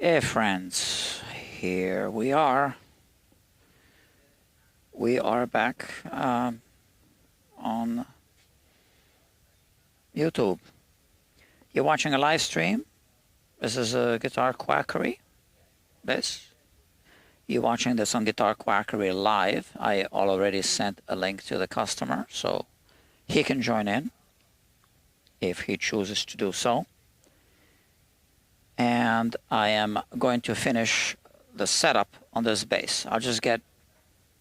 Hey friends, here we are. We are back on YouTube. You're watching a live stream. This is a Guitar Quackery. You're watching this on Guitar Quackery live. I already sent a link to the customer, so he can join in if he chooses to do so. And I am going to finish the setup on this bass. I'll just get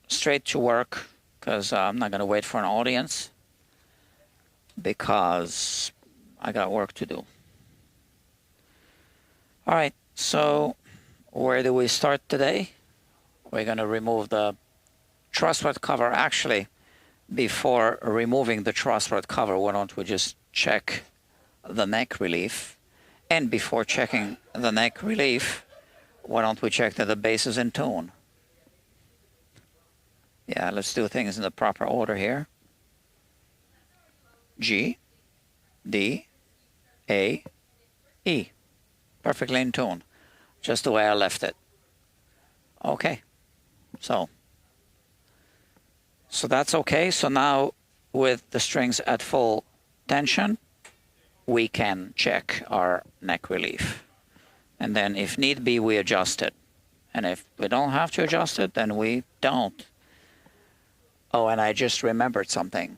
straight to work because I'm not going to wait for an audience because I got work to do. All right, so where do we start today? We're going to remove the truss rod cover. Actually, before removing the truss rod cover, why don't we just check the neck relief? And before checking the neck relief, why don't we check that the bass is in tune? Yeah, let's do things in the proper order here. G, D, A, E. Perfectly in tune. Just the way I left it. Okay. So that's okay. So now with the strings at full tension, we can check our neck relief. And then if need be, we adjust it. And if we don't have to adjust it, then we don't. Oh, and I just remembered something.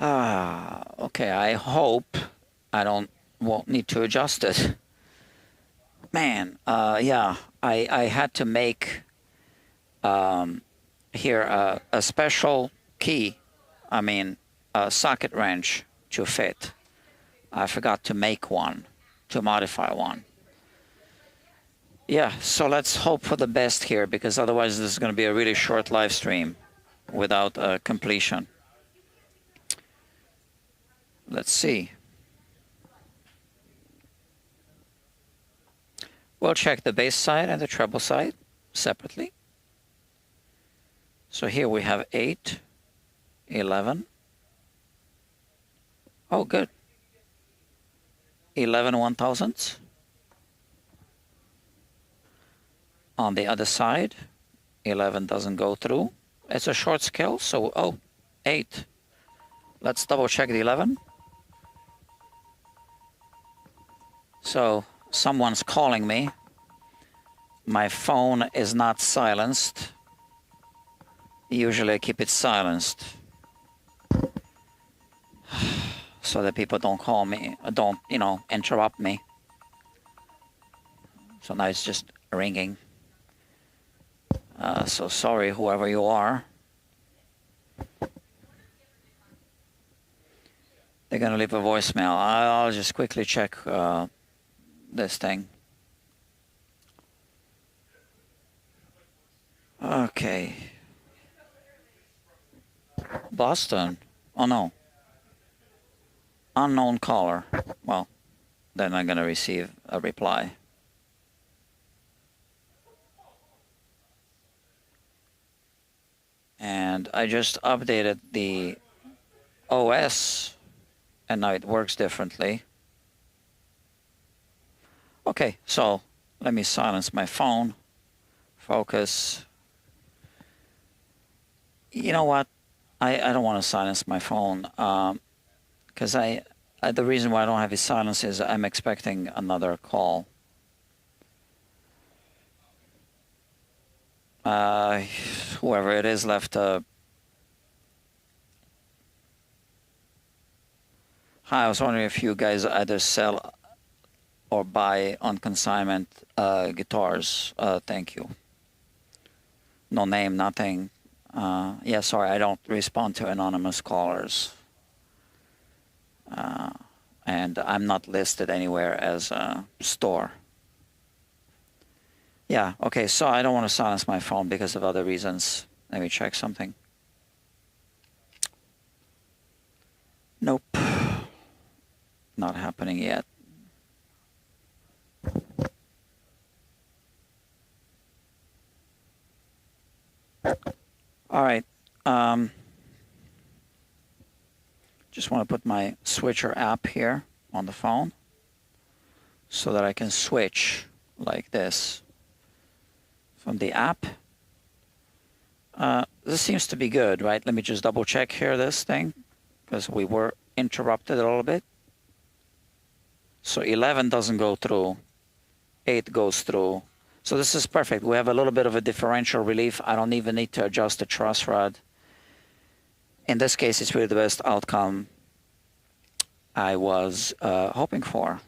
Okay, I hope I won't need to adjust it. Man, yeah, I had to make here a special key, a socket wrench to fit. I forgot to make one, to modify one. Yeah, so let's hope for the best here, because otherwise this is going to be a really short live stream without completion. Let's see. We'll check the bass side and the treble side separately. So here we have 8, 11. Oh, good. 11 1/1000ths. On the other side, 11 doesn't go through. It's a short scale, so 8. Let's double check the 11. So someone's calling me. My phone is not silenced. Usually I keep it silenced so that people don't call me, don't, interrupt me. So now it's just ringing. So sorry, whoever you are. They're going to leave a voicemail. I'll just quickly check this thing. Okay. Boston. Oh, no. Unknown caller. Well, then I'm going to receive a reply. And I just updated the OS, and now it works differently. Okay, so let me silence my phone. Focus. You know what? I don't want to silence my phone because the reason why I don't have it silenced is I'm expecting another call. Whoever it is left a... Hi, I was wondering if you guys either sell or buy on consignment guitars. Thank you. No name, nothing. Yeah, sorry, I don't respond to anonymous callers. And I'm not listed anywhere as a store. Yeah, okay, so I don't want to silence my phone because of other reasons. Let me check something. Nope. Not happening yet. All right. Just want to put my switcher app here on the phone. so that I can switch like this from the app. This seems to be good, right? Let me just double check here this thing, because we were interrupted a little bit. So 11 doesn't go through, 8 goes through. So this is perfect. We have a little bit of a differential relief. I don't even need to adjust the truss rod. In this case, it's really the best outcome I was hoping for.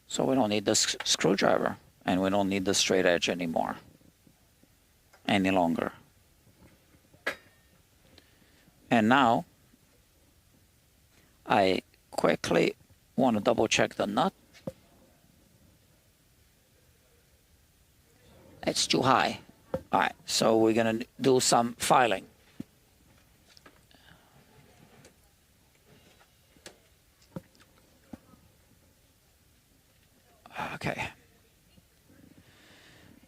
So we don't need this screwdriver, and we don't need the straight edge anymore, any longer. And now I quickly want to double check the nut. It's too high. All right, so we're gonna do some filing. Okay.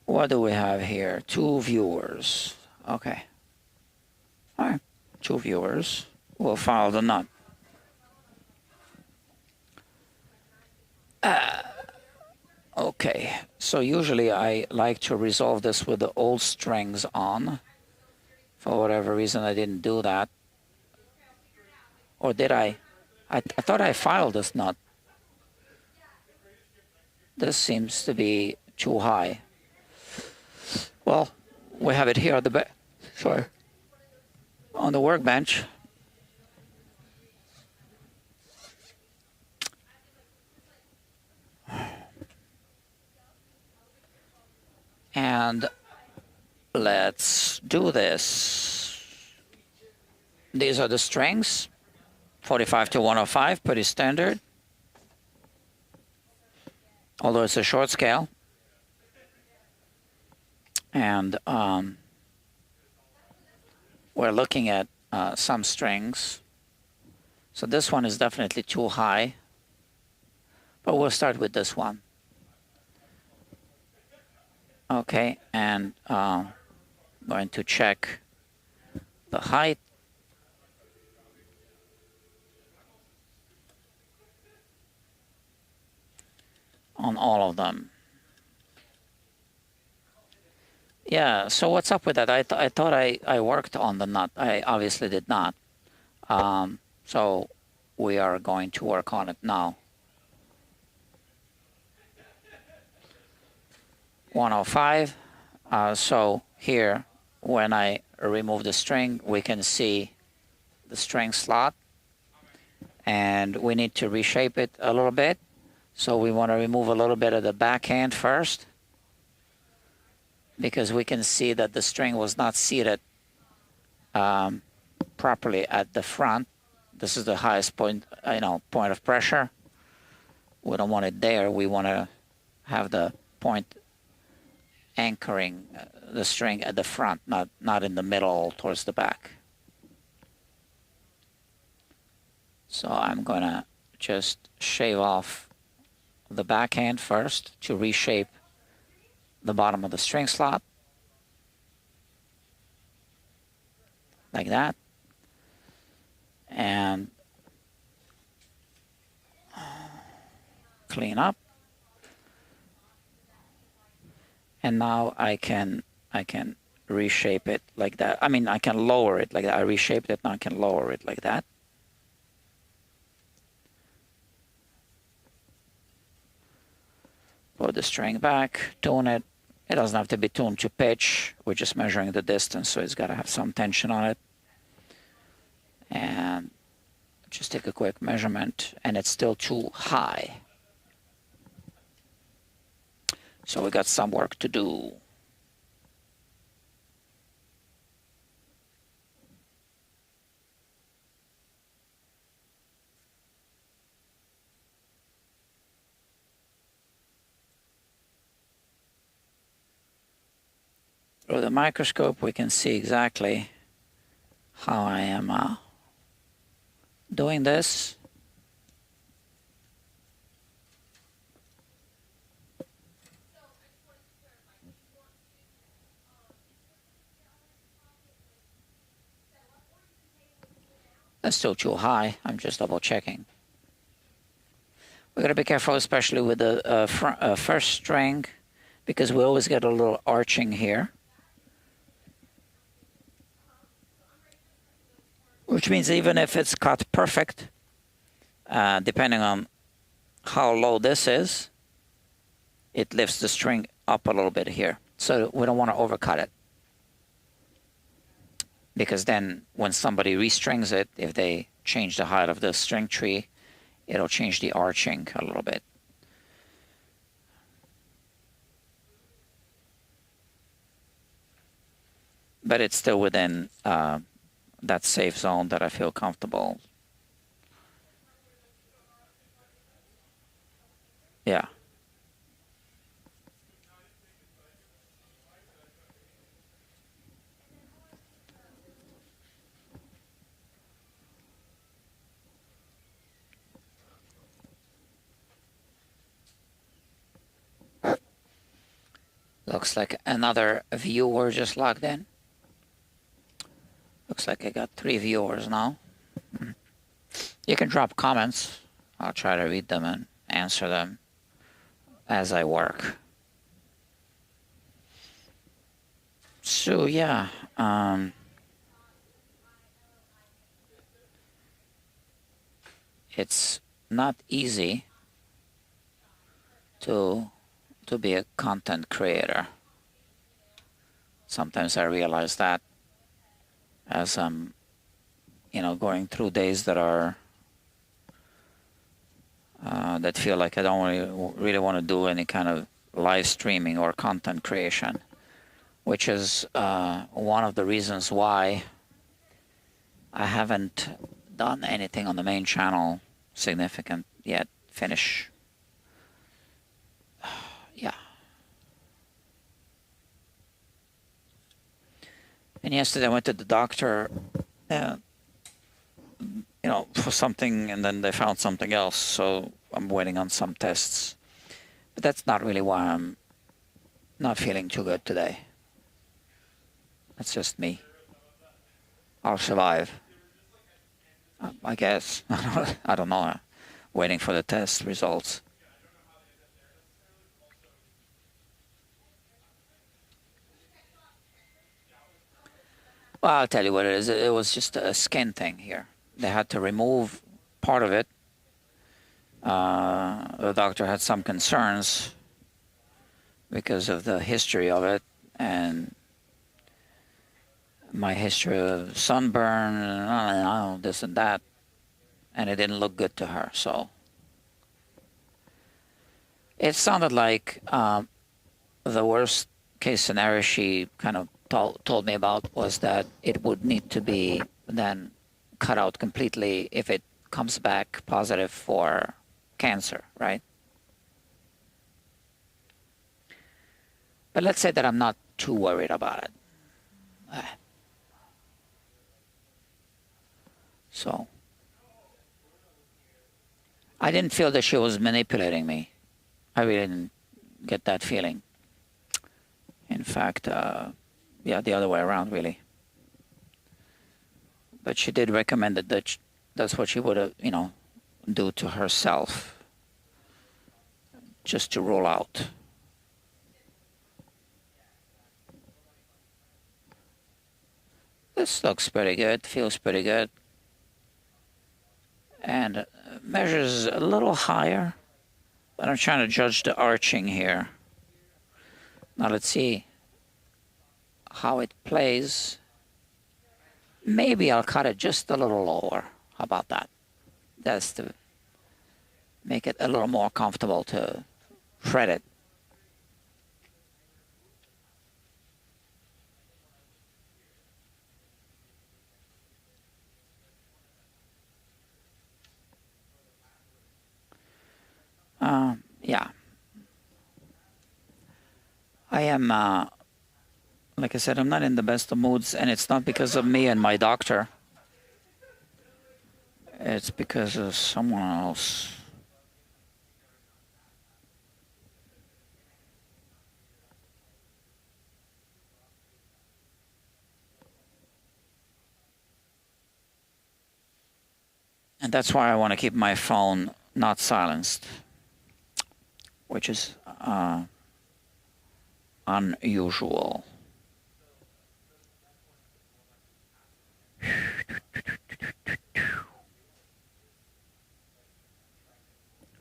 What do we have here? 2 viewers. Okay. All right, 2 viewers. We'll file the nut. Okay, so usually I like to resolve this with the old strings on. For whatever reason, I didn't do that. Or did I? I thought I filed this nut. This seems to be too high. Well, we have it here at the on the workbench. And let's do this. These are the strings, 45 to 105, pretty standard. Although it's a short scale. And we're looking at some strings. So this one is definitely too high. But we'll start with this one. Okay, and going to check the height. On all of them. Yeah, so what's up with that? I thought I worked on the nut. I obviously did not. So we are going to work on it now. 105. So here, when I remove the string, we can see the string slot. And we need to reshape it a little bit. So we want to remove a little bit of the backhand first, because we can see that the string was not seated properly at the front. This is the highest point, point of pressure. We don't want it there. We want to have the point anchoring the string at the front, not in the middle towards the back. So I'm going to just shave off the backhand first to reshape the bottom of the string slot. Like that. And clean up. And now I can reshape it like that. I mean, I can lower it like that. I reshaped it, now I can lower it like that. Put the string back, tune it. It doesn't have to be tuned to pitch. We're just measuring the distance, so it's got to have some tension on it. And just take a quick measurement, and it's still too high. So we got some work to do. Through the microscope, we can see exactly how I am doing this. That's still too high. I'm just double checking. We gotta be careful, especially with the first string, because we always get a little arching here, which means even if it's cut perfect, depending on how low this is, it lifts the string up a little bit here. So we don't want to overcut it, because then when somebody restrings it, if they change the height of the string tree, it'll change the arching a little bit. But it's still within that safe zone that I feel comfortable. Yeah. Looks like another viewer just logged in. Looks like I got 3 viewers now. You can drop comments. I'll try to read them and answer them as I work. So yeah, it's not easy to be a content creator. Sometimes I realize that as I'm, going through days that are that feel like I don't really want to do any kind of live streaming or content creation, which is one of the reasons why I haven't done anything on the main channel significant yet. Finish. Yeah. And yesterday I went to the doctor, for something, and then they found something else. So I'm waiting on some tests. But that's not really why I'm not feeling too good today. That's just me. I'll survive, I guess. I don't know. Waiting for the test results. Well, I'll tell you what it is. It was just a skin thing here. They had to remove part of it. The doctor had some concerns because of the history of it and my history of sunburn and this and that, and it didn't look good to her. So it sounded like the worst case scenario she kind of told me about was that it would need to be then cut out completely if it comes back positive for cancer, right? But let's say that I'm not too worried about it. So I didn't feel that she was manipulating me. I really didn't get that feeling. In fact, yeah, the other way around, really. But she did recommend that that's what she would, do to herself, just to rule out. This looks pretty good, feels pretty good. And measures a little higher, but I'm trying to judge the arching here. Now let's see how it plays. Maybe I'll cut it just a little lower. How about that? That's to make it a little more comfortable to fret it. Yeah. I am, like I said, I'm not in the best of moods, and it's not because of me and my doctor. It's because of someone else. And that's why I want to keep my phone not silenced, which is unusual.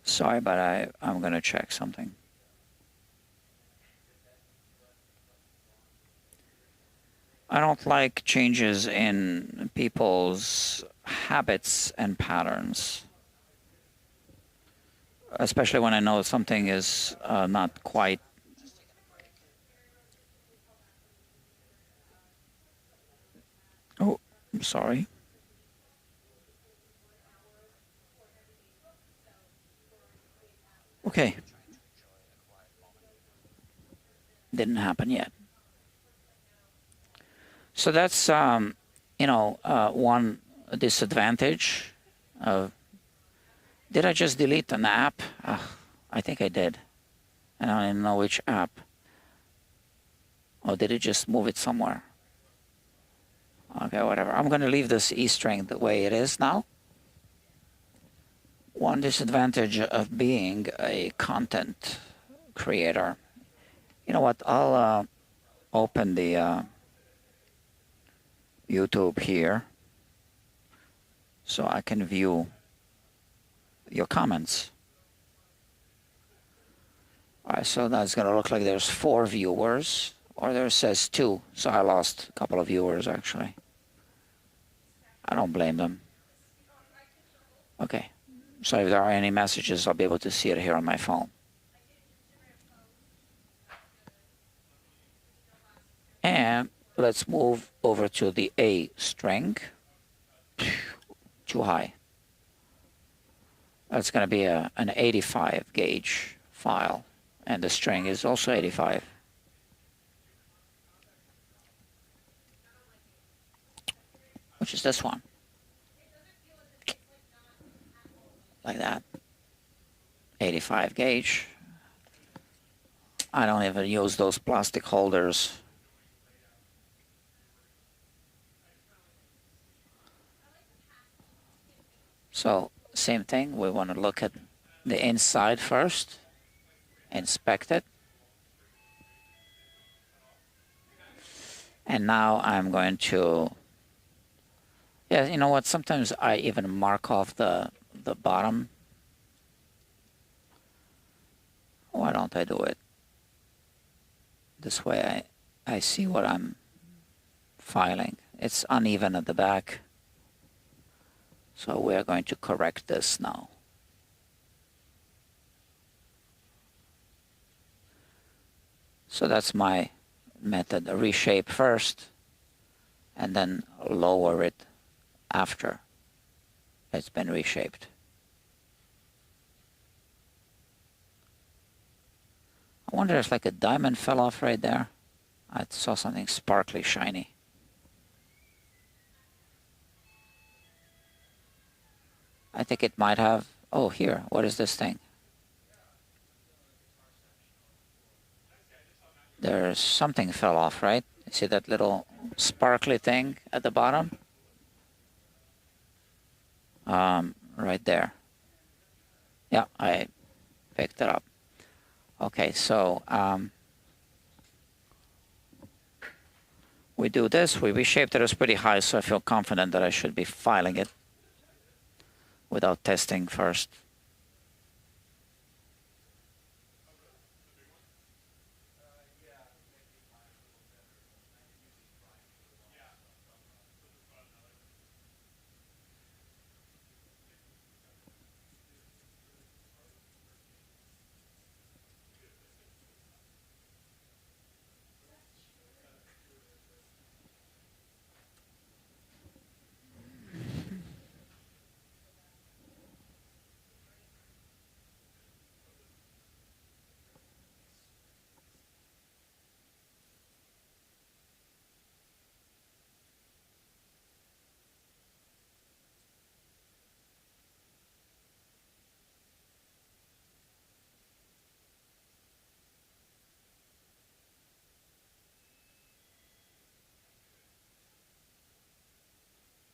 Sorry, but I'm going to check something. I don't like changes in people's habits and patterns, especially when I know something is not quite. Oh, I'm sorry. Okay. Didn't happen yet. So that's, one disadvantage of. Did I just delete an app? I think I did. I don't even know which app. Or did it just move it somewhere? Okay, whatever. I'm going to leave this E string the way it is now. One disadvantage of being a content creator. You know what? I'll open the YouTube here so I can view your comments. All right, so that's going to look like there's 4 viewers, or there says 2, so I lost a couple of viewers actually. I don't blame them. Okay, so if there are any messages, I'll be able to see it here on my phone. And let's move over to the A string. Too high. That's going to be an 85 gauge file, and the string is also 85. Which is this one. Like that. 85 gauge. I don't even use those plastic holders. So same thing, we want to look at the inside first, inspect it. And now I'm going to, yeah, you know what, sometimes I even mark off the bottom. Why don't I do it? This way I see what I'm filing. It's uneven at the back. So we're going to correct this now. So that's my method, reshape first and then lower it after it's been reshaped. I wonder if like a diamond fell off right there. I saw something sparkly, shiny. I think it might have. Oh, here. What is this thing? There's something fell off, right? You see that little sparkly thing at the bottom? Right there. Yeah, I picked it up. Okay, so we do this. We reshaped it. It was pretty high, so I feel confident that I should be filing it without testing first.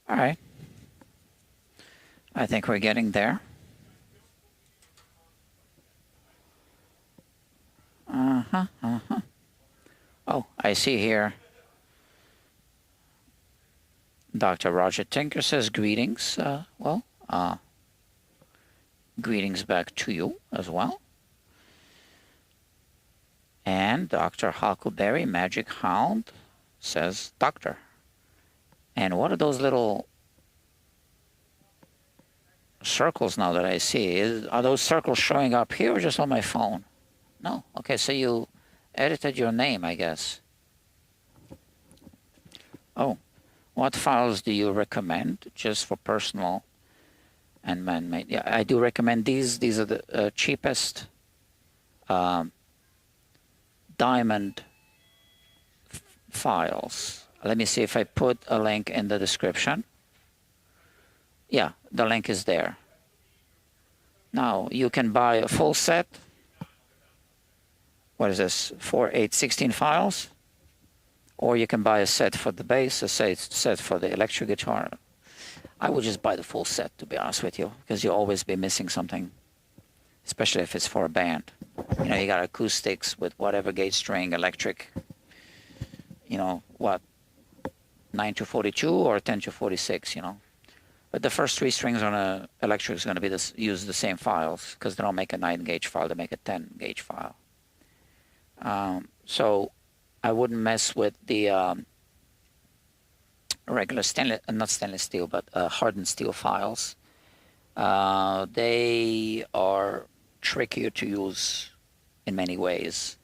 All right. I think we're getting there. I see here Dr. Roger Tinker says greetings. Greetings back to you as well. And Dr. Huckleberry Magic Hound says doctor. And what are those little circles now that I see? Are those circles showing up here or just on my phone? No. Okay, so you edited your name, I guess. Oh, what files do you recommend just for personal and man-made? Yeah, I do recommend these. These are the cheapest diamond files. Let me see if I put a link in the description. Yeah, the link is there. Now you can buy a full set. What is this? 4, 8, 16 files. Or you can buy a set for the bass, a set for the electric guitar. I would just buy the full set, to be honest with you, because you'll always be missing something, especially if it's for a band. You know, you got acoustics with whatever gauge string, electric, you know, what, 9 to 42 or 10 to 46, you know. But the first 3 strings on an electric is going to be use the same files, because they don't make a 9 gauge file, they make a 10 gauge file. So I wouldn't mess with the regular stainless, not stainless steel, but hardened steel files. They are trickier to use in many ways.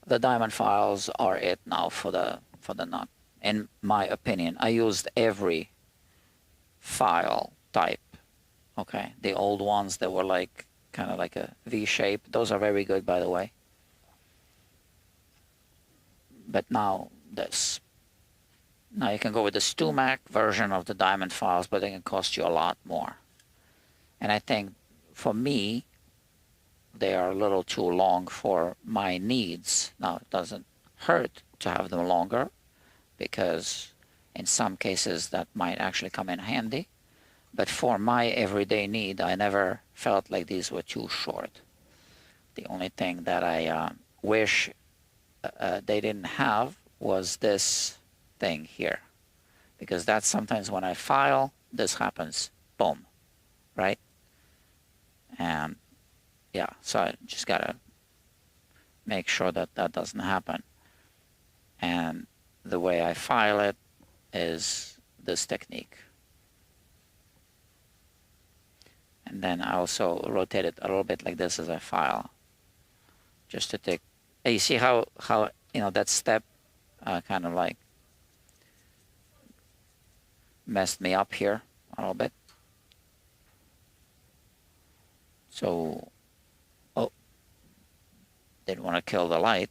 The diamond files are it now for the nut. In my opinion, I used every file type. Okay, the old ones that were like kind of like a V shape. Those are very good, by the way. But now this. Now you can go with the StewMac version of the diamond files, but they can cost you a lot more. And I think for me, they are a little too long for my needs. Now it doesn't hurt to have them longer, because in some cases that might actually come in handy. But for my everyday need, I never felt like these were too short. The only thing that I wish they didn't have was this thing here, because that's sometimes when I file, this happens, boom, right? And yeah, so I just gotta make sure that that doesn't happen. And the way I file it is this technique. And then I also rotate it a little bit like this as I file, just to take. You see how you know that step kind of like messed me up here a little bit. So, oh, didn't want to kill the light.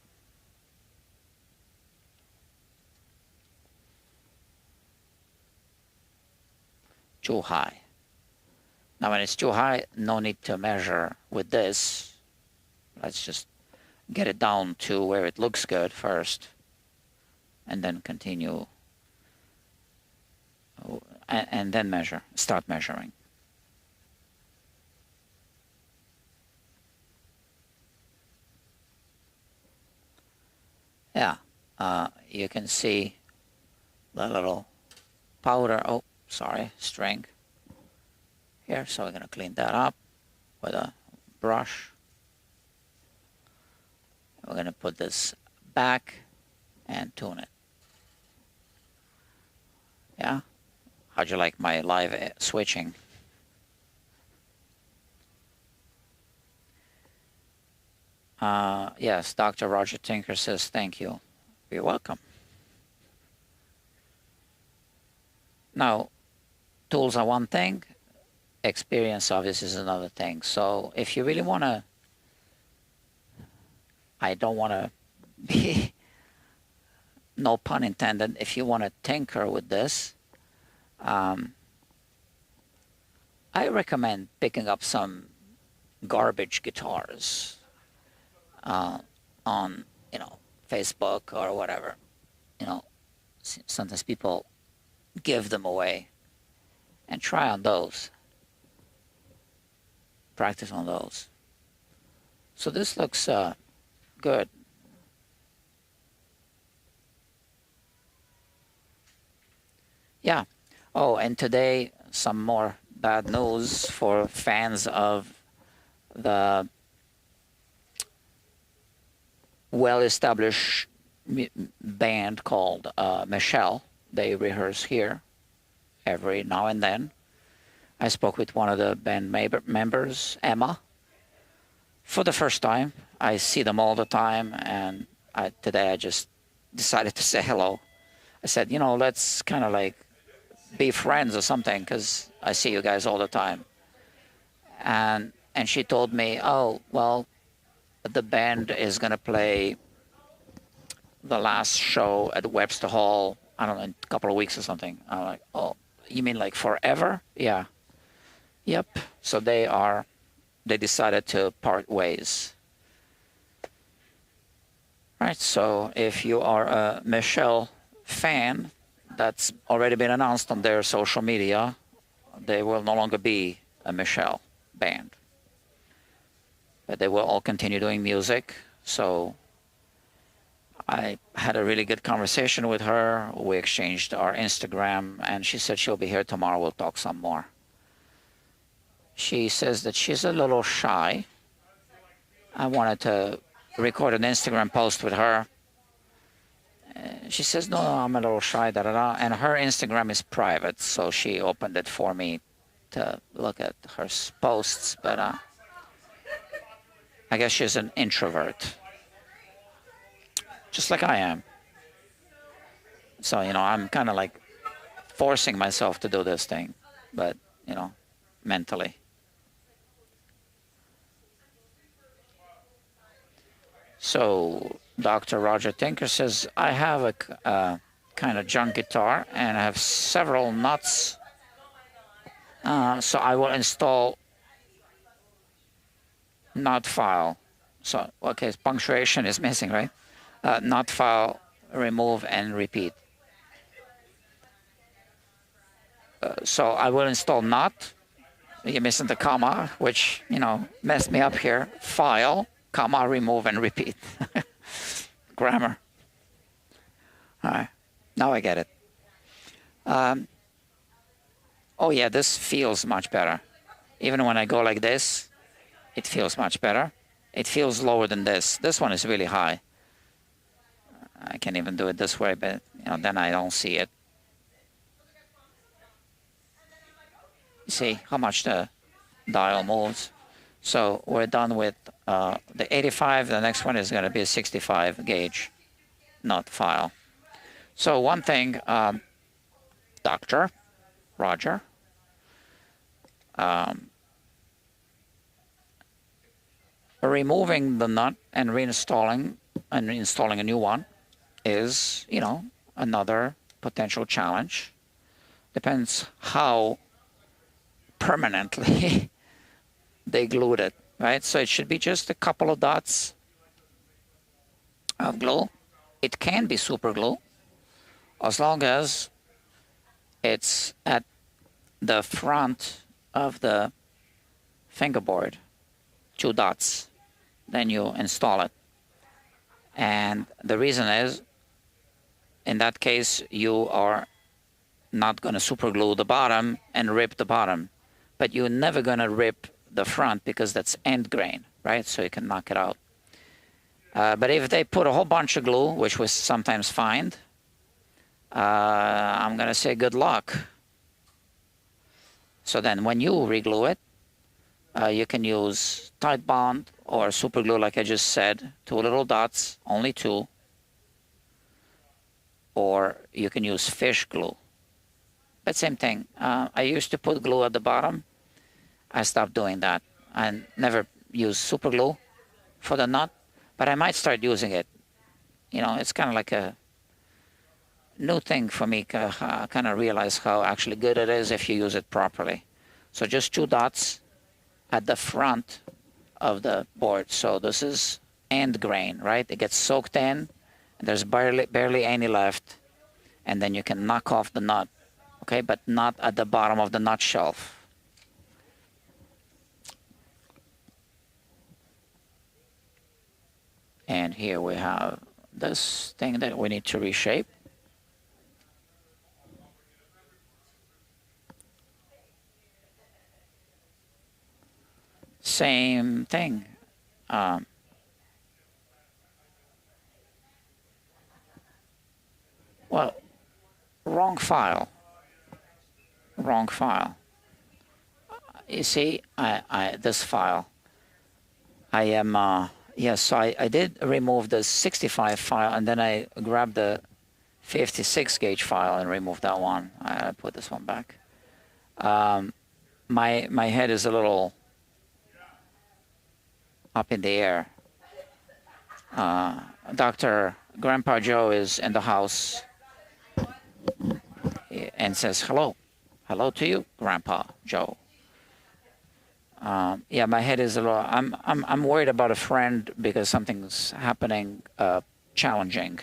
Too high. Now when it's too high, no need to measure with this. Let's just get it down to where it looks good first, and then continue, and then measure, start measuring. Yeah, you can see the little powder, oh, sorry, string here. So we're going to clean that up with a brush. We're going to put this back and tune it. Yeah? How'd you like my live switching? Yes, Dr. Roger Tinker says thank you. You're welcome. Now, tools are one thing. Experience, obviously, is another thing. So if you really want to, I don't want to be, no pun intended, if you want to tinker with this, I recommend picking up some garbage guitars on, you know, Facebook or whatever. You know, sometimes people give them away, and try on those. Practice on those. So this looks good. Yeah. Oh, and today some more bad news for fans of the well-established band called Michelle. They rehearse here every now and then. I spoke with one of the band members, Emma, for the first time. I see them all the time, and today I just decided to say hello. I said, you know, let's kind of like be friends or something, because I see you guys all the time. And she told me, oh, well, the band is going to play the last show at Webster Hall, I don't know, in a couple of weeks or something. I'm like, oh, you mean like forever? Yeah. Yep. So they decided to part ways. Right. So if you are a Michelle fan, that's already been announced on their social media. They will no longer be a Michelle band, but they will all continue doing music. So I had a really good conversation with her. We exchanged our Instagram, and she said she'll be here tomorrow. We'll talk some more. She says that she's a little shy. I wanted to record an Instagram post with her. She says, no, I'm a little shy, da da da. And her Instagram is private, so she opened it for me to look at her posts. But I guess she's an introvert, just like I am. So, you know, I'm kind of like forcing myself to do this thing, but, you know, mentally. So Dr. Roger Tinker says, I have a kind of junk guitar and I have several nuts. So I will install nut file. So, okay, punctuation is missing, right? Nut file, remove and repeat. So I will install nut. You're missing the comma, which, you know, messed me up here. File, comma, remove and repeat. Grammar. All right, now I get it. Oh yeah, this feels much better. Even when I go like this, it feels much better. It feels lower than this. This one is really high. I can even do it this way, but you know, then I don't see it. You see how much the dial moves. So we're done with the 85. The next one is going to be a 65 gauge nut file. So one thing, Dr. Roger, removing the nut and reinstalling a new one is, you know, another potential challenge. Depends how permanently they glued it, right? So it should be just a couple of dots of glue. It can be super glue as long as it's at the front of the fingerboard, 2 dots. Then you install it. And the reason is, in that case, you are not going to super glue the bottom and rip the bottom, but you're never going to rip the front because that's end grain, right? So you can knock it out. But if they put a whole bunch of glue, which we sometimes find, I'm going to say good luck. So then when you reglue it, you can use tight bond or super glue, like I just said, 2 little dots, only 2. Or you can use fish glue. But same thing. I used to put glue at the bottom. I stopped doing that. I never use super glue for the nut, but I might start using it. You know, it's kind of like a new thing for me. I kind of realize how actually good it is if you use it properly. So just 2 dots at the front of the board. So this is end grain, right? It gets soaked in, and there's barely any left, and then you can knock off the nut, okay? But not at the bottom of the nut shelf. And here we have this thing that we need to reshape. same thing. Um, well, wrong file. Wrong file. You see, this file. I am, yes, so I did remove the 65 file, and then I grabbed the 56 gauge file and removed that one. I put this one back. My head is a little up in the air. Dr. Grandpa Joe is in the house and says hello. Hello to you, Grandpa Joe. Yeah, my head is a little. I'm worried about a friend because something's happening, challenging,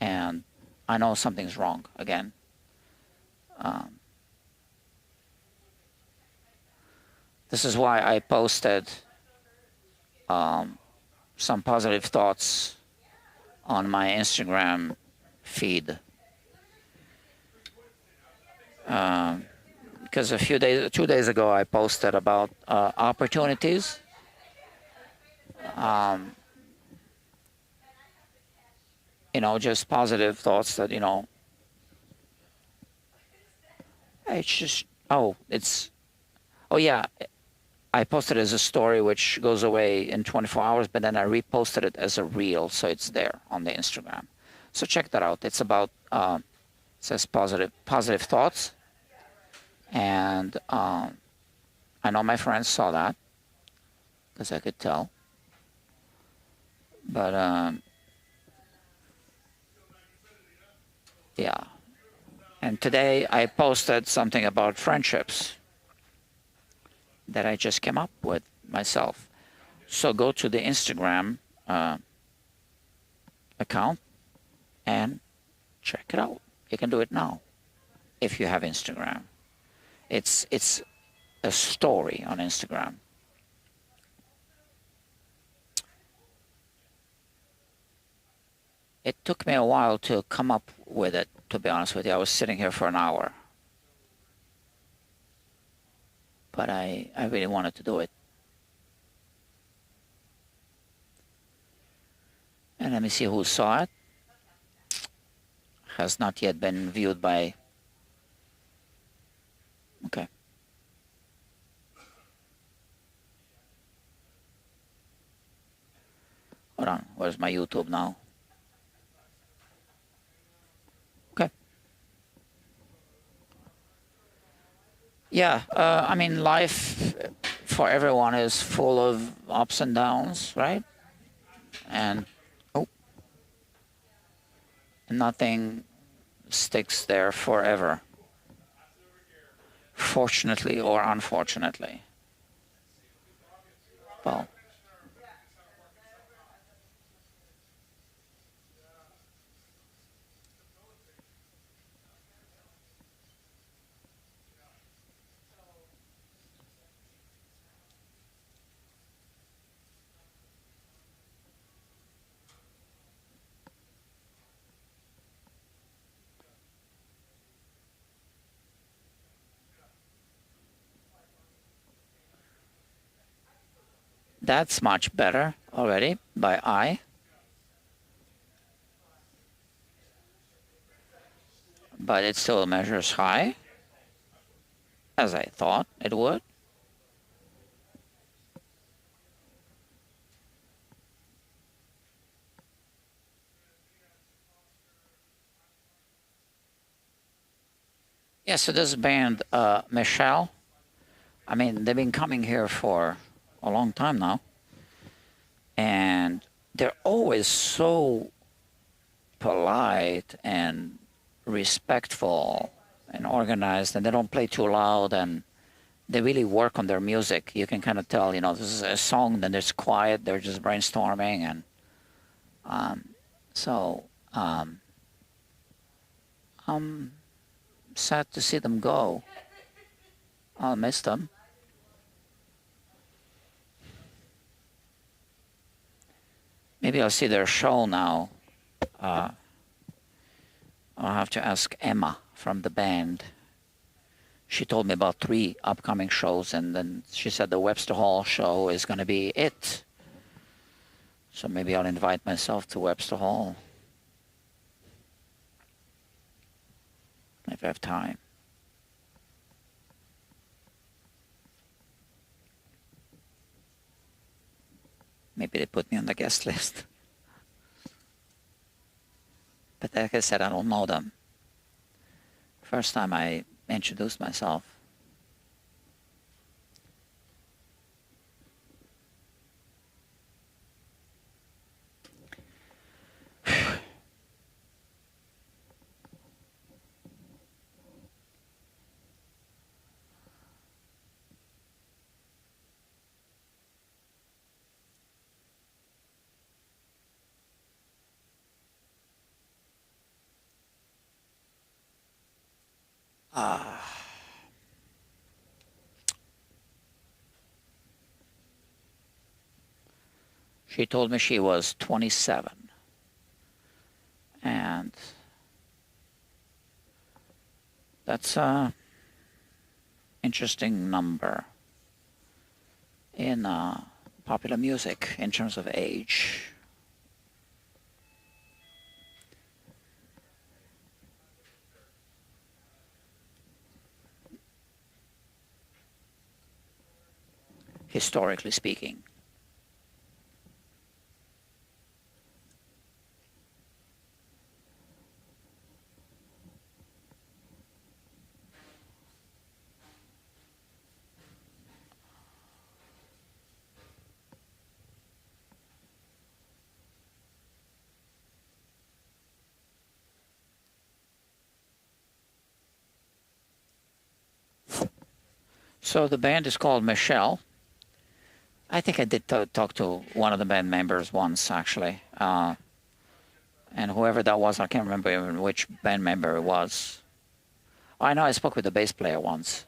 and I know something's wrong again. This is why I posted some positive thoughts on my Instagram feed. Because 2 days ago, I posted about opportunities. You know, just positive thoughts that, you know, it's just, oh yeah, I posted it as a story, which goes away in 24 hours, but then I reposted it as a reel, so it's there on the Instagram. So check that out. It's about, it says positive thoughts. And I know my friends saw that, because I could tell. But, yeah. And today I posted something about friendships that I just came up with myself. So go to the Instagram account and check it out. You can do it now if you have Instagram. It's a story on Instagram. It took me a while to come up with it, to be honest with you. I was sitting here for an hour. But I really wanted to do it. And let me see who saw it. Has not yet been viewed by... Okay. Hold on, where's my YouTube now? Okay. Yeah, I mean, life for everyone is full of ups and downs, right? And nothing sticks there forever, fortunately or unfortunately. Well, that's much better already by eye. But it still measures high, as I thought it would. Yeah, so this band, Michelle, I mean, they've been coming here for a long time now. And they're always so polite and respectful and organized, and they don't play too loud, and they really work on their music. You can kind of tell, you know, this is a song, then it's quiet, they're just brainstorming, and I'm sad to see them go. I'll miss them. Maybe I'll see their show now. I'll have to ask Emma from the band she told me about 3 upcoming shows, and then she said the Webster Hall show is going to be it. So maybe I'll invite myself to Webster Hall if I have time. Maybe they put me on the guest list. But like I said, I don't know them. First time I introduced myself. She told me she was 27. And that's a interesting number in popular music in terms of age. Historically speaking. So the band is called Michelle. I think I did talk to one of the band members once, actually. And whoever that was, I can't remember even which band member it was. I know I spoke with the bass player once.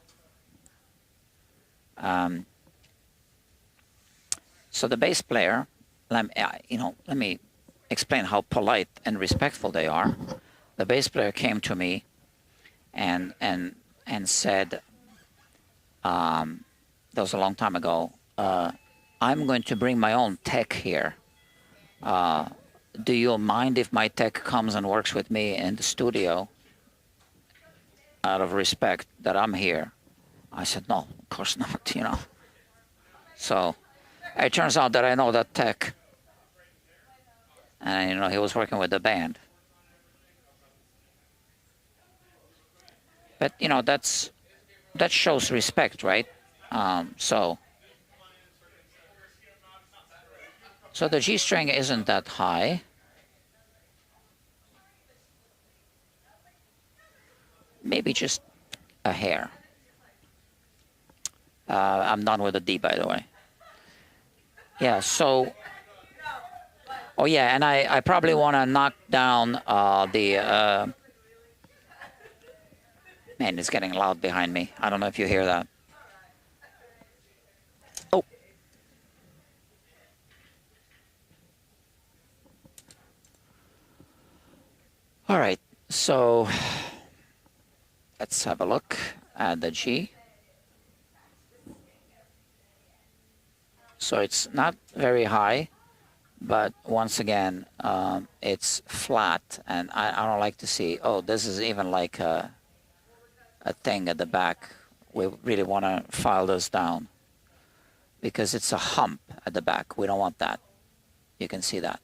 So the bass player, let me explain how polite and respectful they are. The bass player came to me and said, that was a long time ago, I'm going to bring my own tech here. Do you mind if my tech comes and works with me in the studio out of respect that I'm here? I said, no, of course not, So it turns out that I know that tech. And, he was working with the band. But, that shows respect, right? So the G string isn't that high. Maybe just a hair. I'm done with the D, by the way. Yeah, so... Oh, yeah, and I probably want to knock down the... Man, it's getting loud behind me. I don't know if you hear that. Oh. All right, so let's have a look at the G. So it's not very high, but once again, it's flat, and I don't like to see, oh, this is even like a thing at the back. We really want to file this down because it's a hump at the back. We don't want that. You can see that.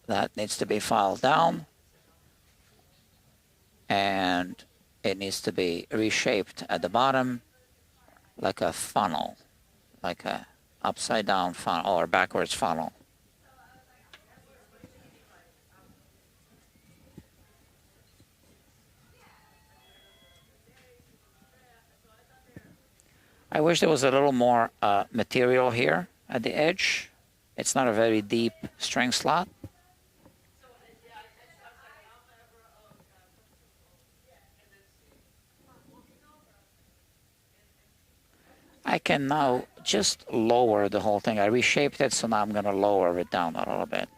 That needs to be filed down, and it needs to be reshaped at the bottom like a funnel, like a upside down funnel or backwards funnel. I wish there was a little more material here at the edge. It's not a very deep string slot. I can now just lower the whole thing. I reshaped it, so now I'm going to lower it down a little bit.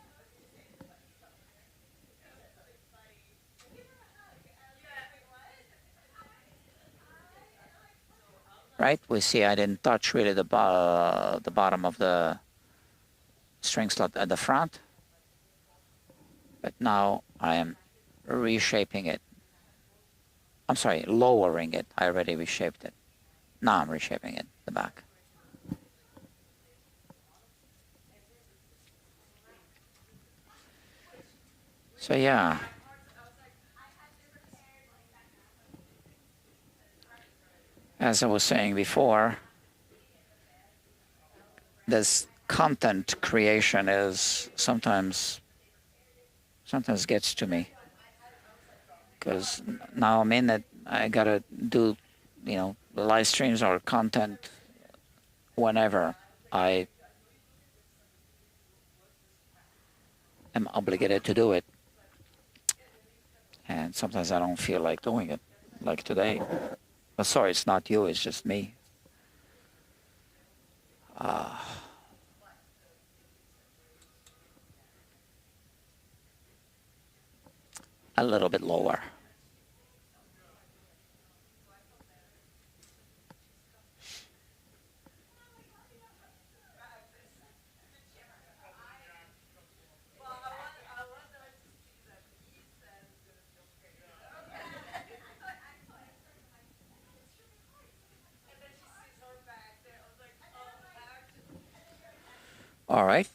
right? We see I didn't touch really the bottom of the string slot at the front, but now I am reshaping it. I'm sorry, lowering it. I already reshaped it. Now I'm reshaping it, the back. So yeah. As I was saying before, this content creation is sometimes gets to me, because now I'm in it. I gotta do, live streams or content whenever I am obligated to do it, and sometimes I don't feel like doing it, like today. But sorry, it's not you, it's just me. A little bit lower. All right.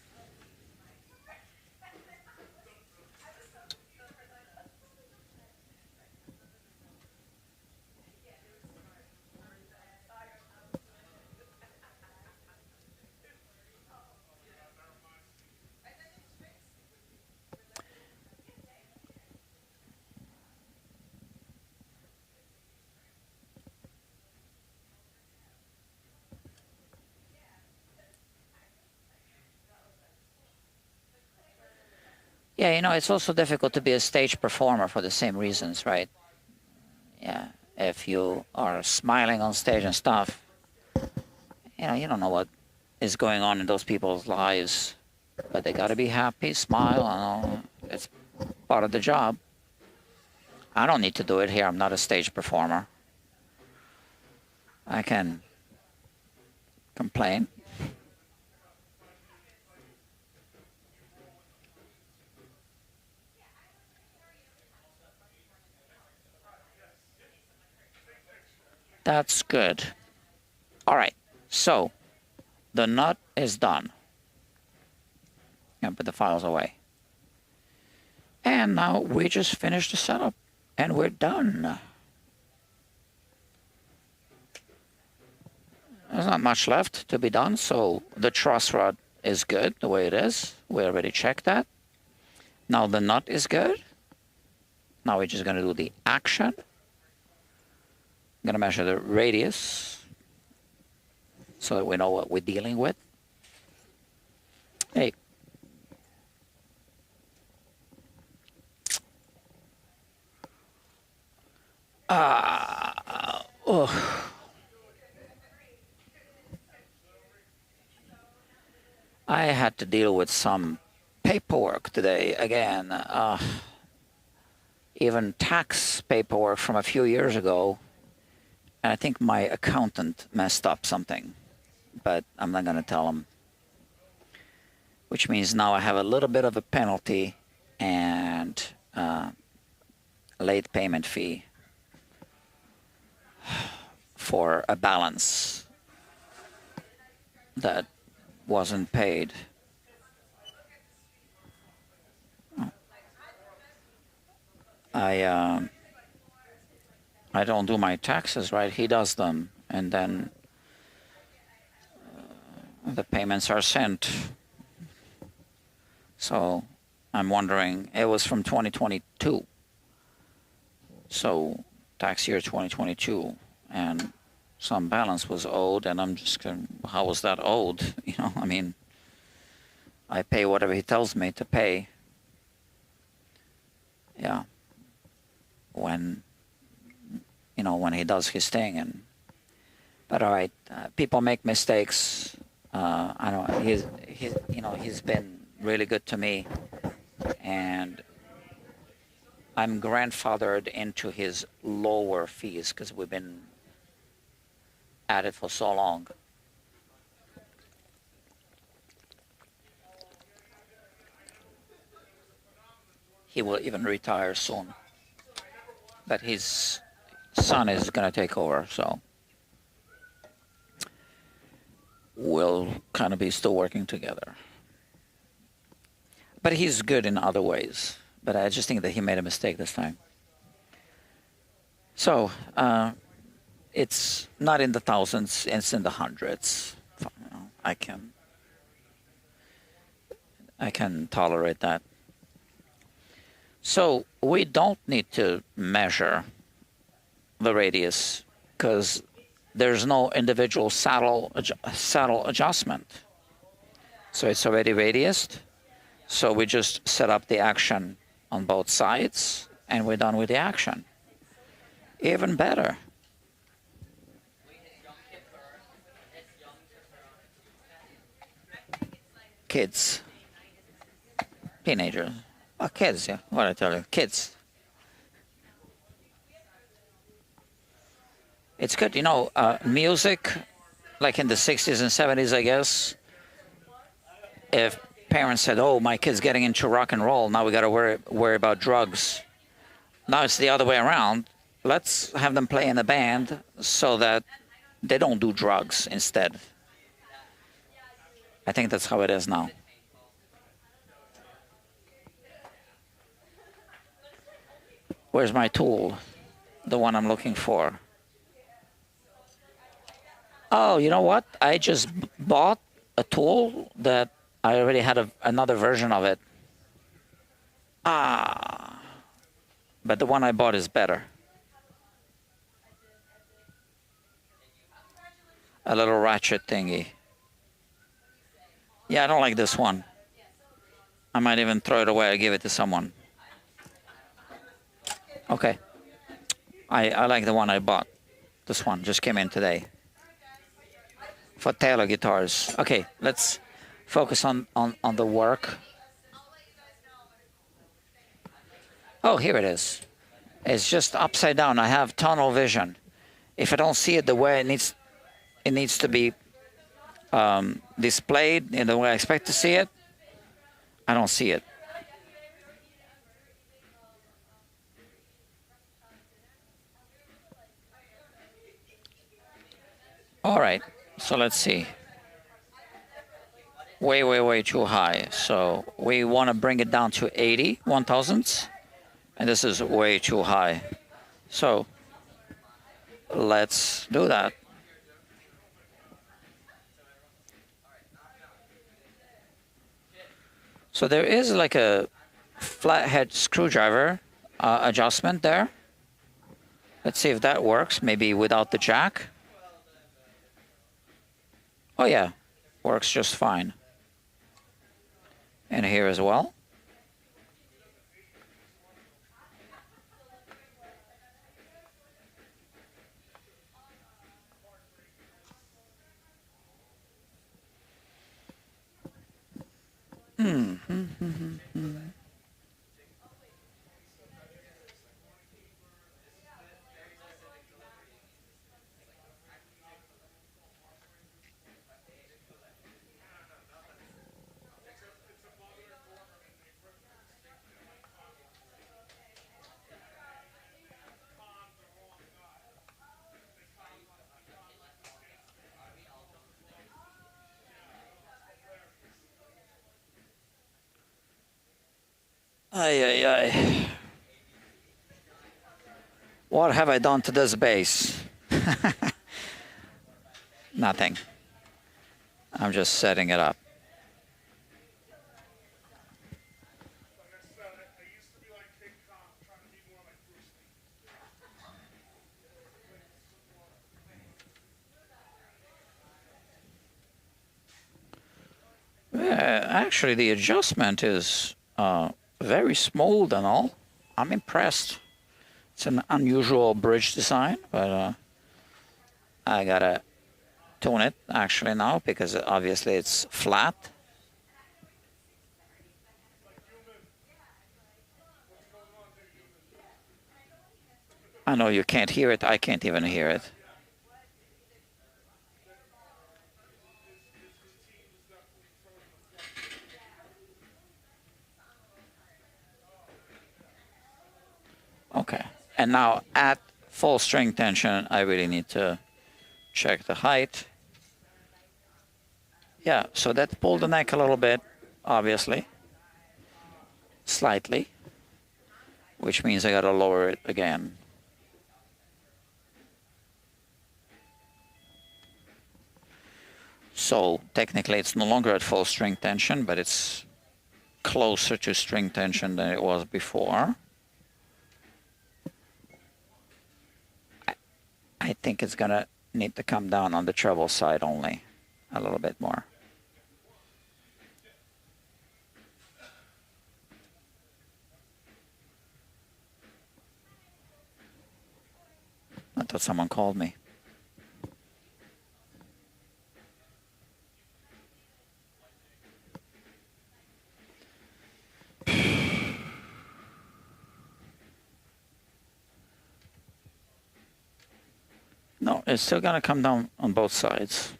Yeah, it's also difficult to be a stage performer for the same reasons, right? Yeah, if you are smiling on stage and stuff, you don't know what is going on in those people's lives, but they gotta be happy, smile, and all. It's part of the job. I don't need to do it here. I'm not a stage performer. I can complain. That's good. All right, so the nut is done. And put the files away. And now we just finished the setup, and we're done. There's not much left to be done, so the truss rod is good the way it is. We already checked that. Now the nut is good. Now we're just going to do the action. I'm going to measure the radius so that we know what we're dealing with. Hey. Oh. I had to deal with some paperwork today again. Even tax paperwork from a few years ago. And I think my accountant messed up something, but I'm not going to tell him. Which means now I have a little bit of a penalty and late payment fee for a balance that wasn't paid. I don't do my taxes right. He does them, and then the payments are sent. So I'm wondering, it was from 2022. So tax year 2022, and some balance was owed, and I'm just going, how was that owed? I mean, I pay whatever he tells me to pay. Yeah. When he does his thing, but all right, people make mistakes. I know he's been really good to me, and I'm grandfathered into his lower fees because we've been at it for so long. He will even retire soon. But his son is going to take over, so we'll kind of be still working together. But he's good in other ways. But I just think that he made a mistake this time. So it's not in the thousands, it's in the hundreds. You know, I can tolerate that. So we don't need to measure the radius because there's no individual saddle adjustment. So it's already radiused. So we just set up the action on both sides and we're done with the action. Even better. Kids. Teenagers. Oh, kids, yeah. What I tell you? Kids. It's good, you know, music, like in the 60s and 70s, I guess, if parents said, oh, my kid's getting into rock and roll, now we got to worry about drugs. Now it's the other way around. Let's have them play in a band so that they don't do drugs instead. I think that's how it is now. Where's my tool? The one I'm looking for. Oh, you know what? I just bought a tool that I already had another version of it. Ah, but the one I bought is better. A little ratchet thingy. Yeah, I don't like this one. I might even throw it away or give it to someone. Okay. I like the one I bought. This one just came in today. For Taylor guitars. Okay, let's focus on the work. Oh, here it is. It's just upside down. I have tunnel vision. If I don't see it the way it needs to be displayed in the way I expect to see it, I don't see it. All right, so let's see. Way too high. So we want to bring it down to 80 1,000ths, and this is way too high. So let's do that. So there is like a flathead screwdriver adjustment there. Let's see if that works, maybe without the jack. Oh yeah, works just fine. And here as well. Ay. What have I done to this bass? Nothing. I'm just setting it up. Actually, the adjustment is very smooth and all. I'm impressed. It's an unusual bridge design, but I gotta tune it actually now because obviously it's flat. I know you can't hear it. I can't even hear it. And now at full string tension, I really need to check the height. Yeah, so that pulled the neck a little bit, obviously, slightly, which means I gotta lower it again. So technically it's no longer at full string tension, but it's closer to string tension than it was before. I think it's gonna need to come down on the treble side only a little bit more. I thought someone called me. No, it's still gonna come down on both sides.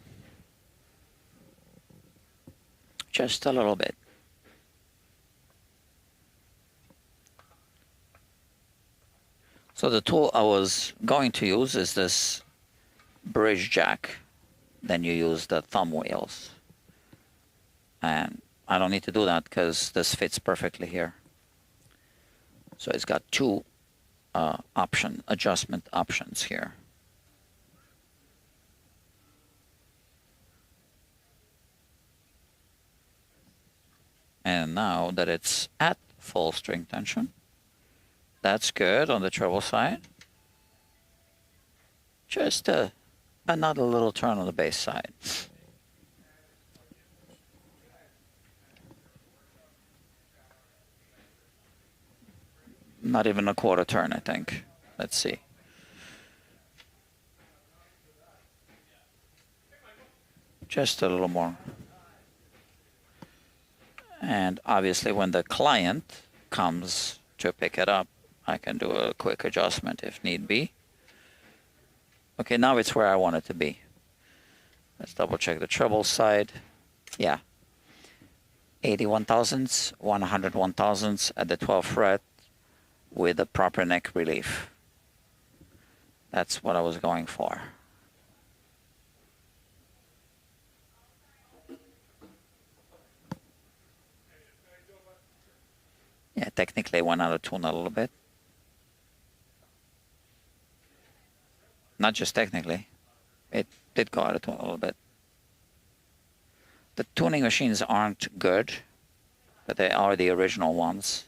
Just a little bit. So the tool I was going to use is this bridge jack. Then you use the thumb wheels. And I don't need to do that because this fits perfectly here. So it's got two adjustment options here. And now that it's at full string tension, that's good on the treble side. Just another little turn on the bass side. Not even a quarter turn, I think. Let's see. Just a little more. And obviously when the client comes to pick it up, I can do a quick adjustment if need be. Okay, now it's where I want it to be. Let's double check the treble side. Yeah. 81 thousandths, 101 thousandths at the 12th fret with the proper neck relief. That's what I was going for. Yeah, technically I went out of tune a little bit. Not just technically, it did go out of tune a little bit. The tuning machines aren't good, but they are the original ones.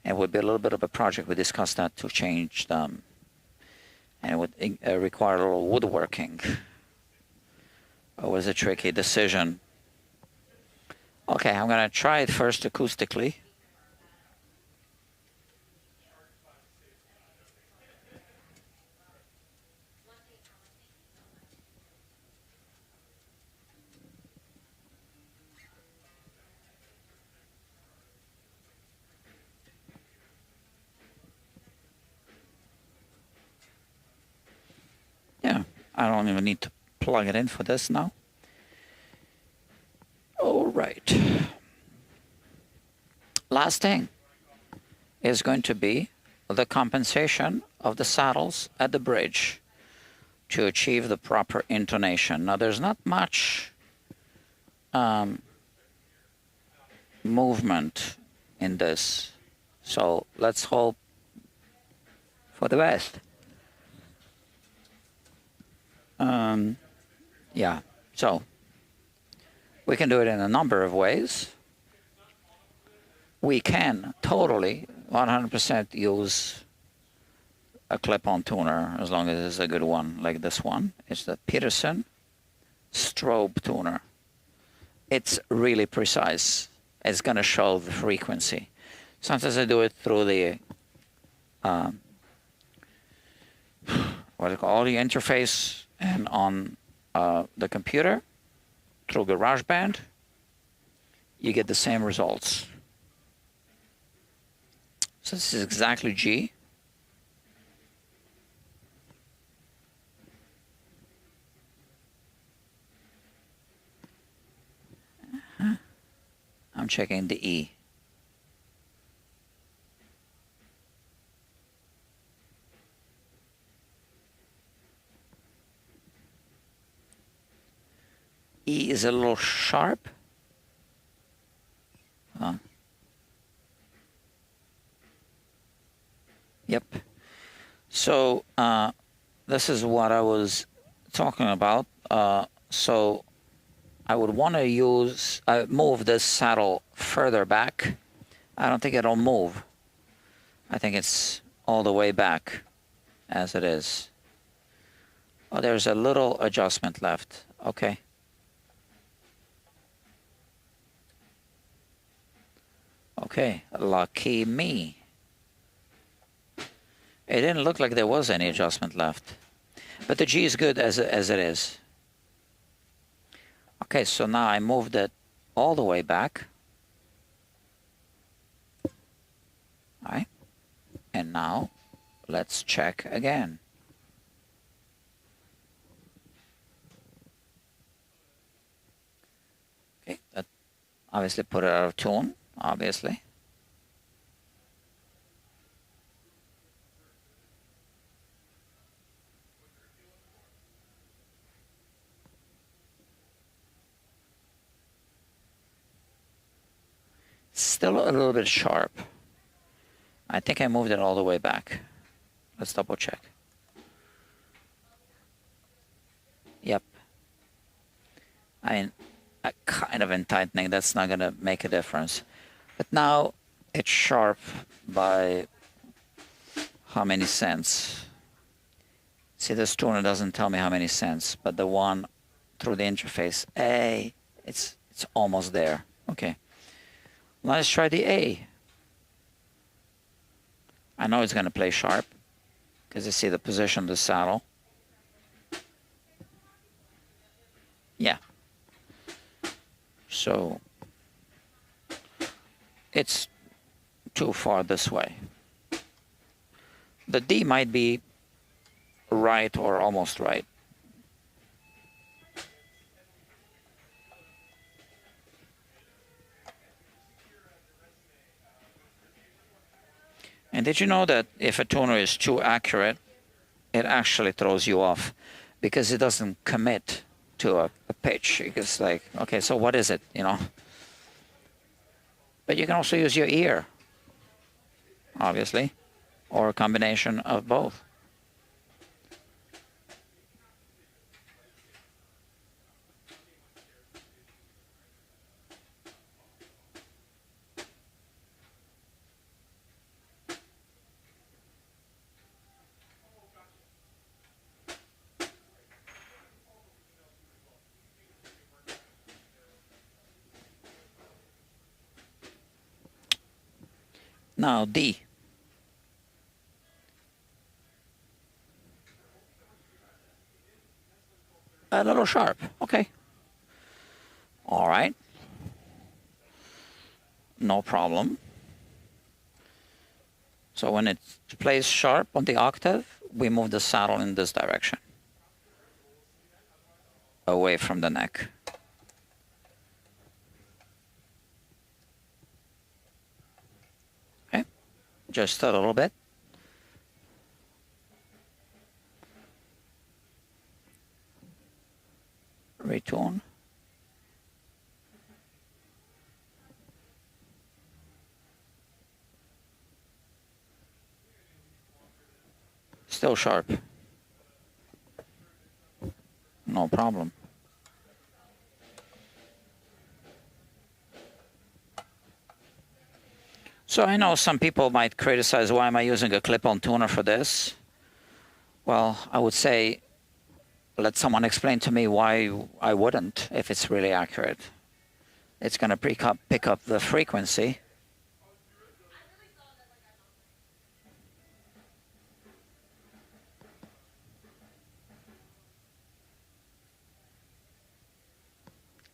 It would be a little bit of a project. We discussed that to change them. And it would require a little woodworking. It was a tricky decision. Okay, I'm gonna try it first acoustically. Yeah, I don't even need to plug it in for this now. All right. Last thing is going to be the compensation of the saddles at the bridge to achieve the proper intonation. Now there's not much movement in this, so let's hope for the best. Yeah, so we can do it in a number of ways. We can totally 100% use a clip-on tuner as long as it's a good one like this one. It's the Peterson strobe tuner. It's really precise. It's going to show the frequency. Sometimes I do it through the what do you call the interface and on the computer through GarageBand. You get the same results. So this is exactly G. I'm checking the E. D is a little sharp. Yep. So this is what I was talking about. So I would want to move this saddle further back. I don't think it'll move. I think it's all the way back as it is. Oh, there's a little adjustment left. Okay. Okay, lucky me. It didn't look like there was any adjustment left. But the G is good as it is. Okay, so now I moved it all the way back. All right. And now let's check again. Okay, that obviously put it out of tune, obviously. Still a little bit sharp. I think I moved it all the way back. Let's double check. Yep. I mean, kind of in tightening, that's not going to make a difference. But now it's sharp by how many cents? See, this tuner doesn't tell me how many cents, but the one through the interface, A, it's almost there. Okay. Let's try the A. I know it's going to play sharp because you see the position of the saddle. Yeah. So it's too far this way. The D might be right or almost right. And did you know that if a tuner is too accurate, it actually throws you off because it doesn't commit to a pitch. It's like, okay, so what is it, you know? But you can also use your ear, obviously, or a combination of both. Now D. A little sharp. Okay. All right. No problem. So when it plays sharp on the octave, we move the saddle in this direction, away from the neck. Okay, just a little bit. Retune. Still sharp. No problem. So I know some people might criticize, why am I using a clip-on tuner for this? Well, I would say, let someone explain to me why I wouldn't if it's really accurate. It's going to pick up the frequency.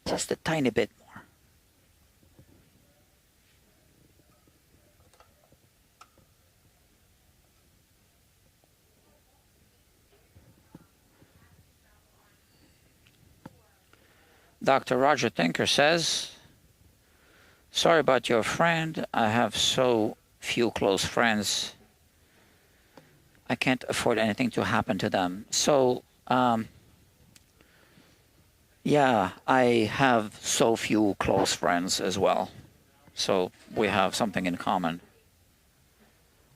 Just a tiny bit more. Dr. Roger Tinker says, sorry about your friend. I have so few close friends. I can't afford anything to happen to them. So, Yeah, I have so few close friends as well. So we have something in common.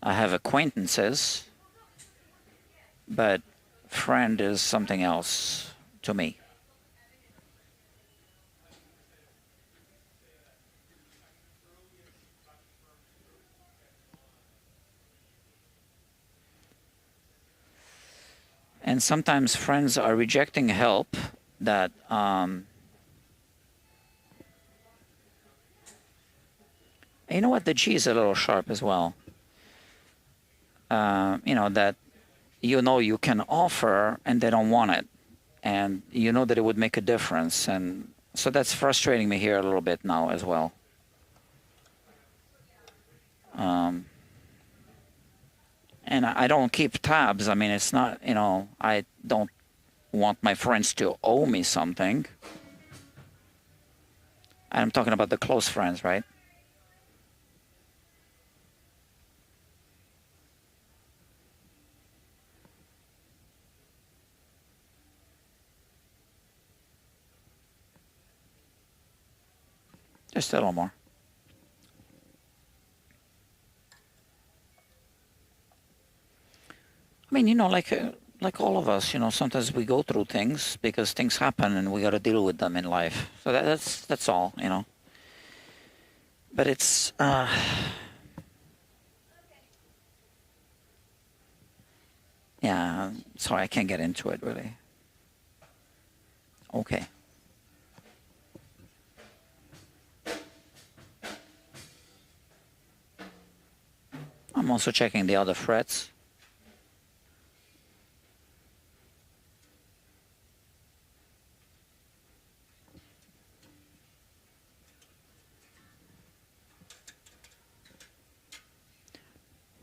I have acquaintances, but friend is something else to me. And sometimes friends are rejecting help that you know what, the G is a little sharp as well. You know that you know you can offer and they don't want it, and you know that it would make a difference, and so that's frustrating me here a little bit now as well. Um, and I don't keep tabs. I mean, it's not, you know, I don't want my friends to owe me something. I'm talking about the close friends, right? Just a little more. I mean, you know, like all of us, you know, sometimes we go through things because things happen and we got to deal with them in life. So that's all, you know. But it's yeah. Sorry, I can't get into it really. Okay. I'm also checking the other frets.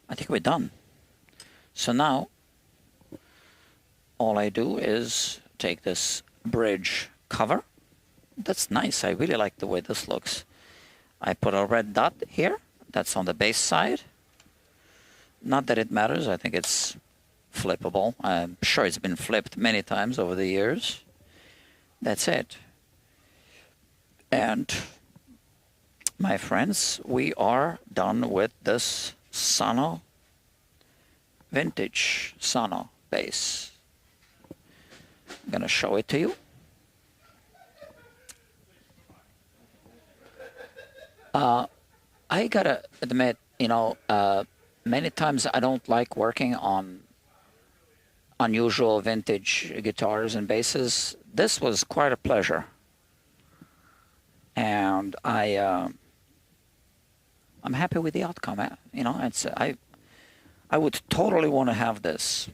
I think we're done. So now all I do is take this bridge cover. That's nice. I really like the way this looks. I put a red dot here. That's on the base side. Not that it matters. I think it's flippable. I'm sure it's been flipped many times over the years. That's it. And my friends, we are done with this Sano vintage Sano base. I'm gonna show it to you. I gotta admit, you know, many times I don't like working on unusual vintage guitars and basses. This was quite a pleasure, and I'm happy with the outcome. You know, I would totally want to have this.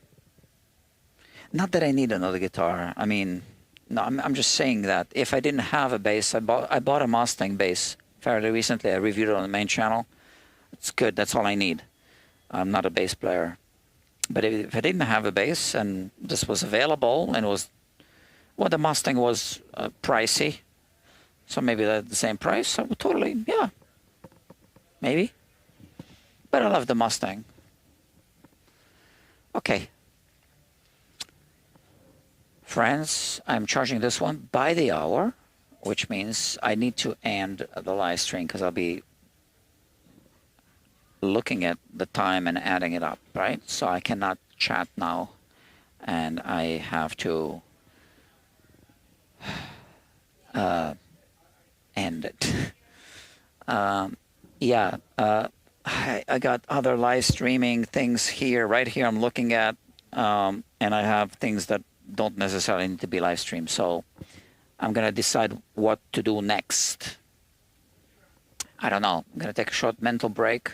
Not that I need another guitar. I mean, no, I'm just saying that if I didn't have a bass, I bought a Mustang bass fairly recently. I reviewed it on the main channel. It's good. That's all I need. I'm not a bass player. But if I didn't have a bass and this was available and it was, well, the Mustang was pricey, so maybe at the same price, I would totally, yeah, maybe. But I love the Mustang. Okay. Friends, I'm charging this one by the hour, which means I need to end the live stream because I'll be looking at the time and adding it up, right? So I cannot chat now, and I have to end it. Yeah, I got other live streaming things here, right here I'm looking at, and I have things that don't necessarily need to be live streamed. So I'm going to decide what to do next. I don't know. I'm going to take a short mental break,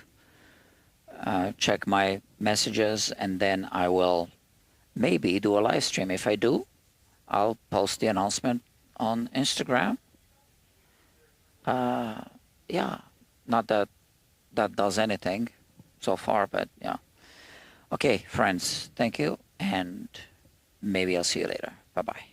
check my messages, and then I will maybe do a live stream. If I do, I'll post the announcement on Instagram. Yeah, not that that does anything so far, but yeah. Okay, friends, thank you, and maybe I'll see you later. Bye-bye.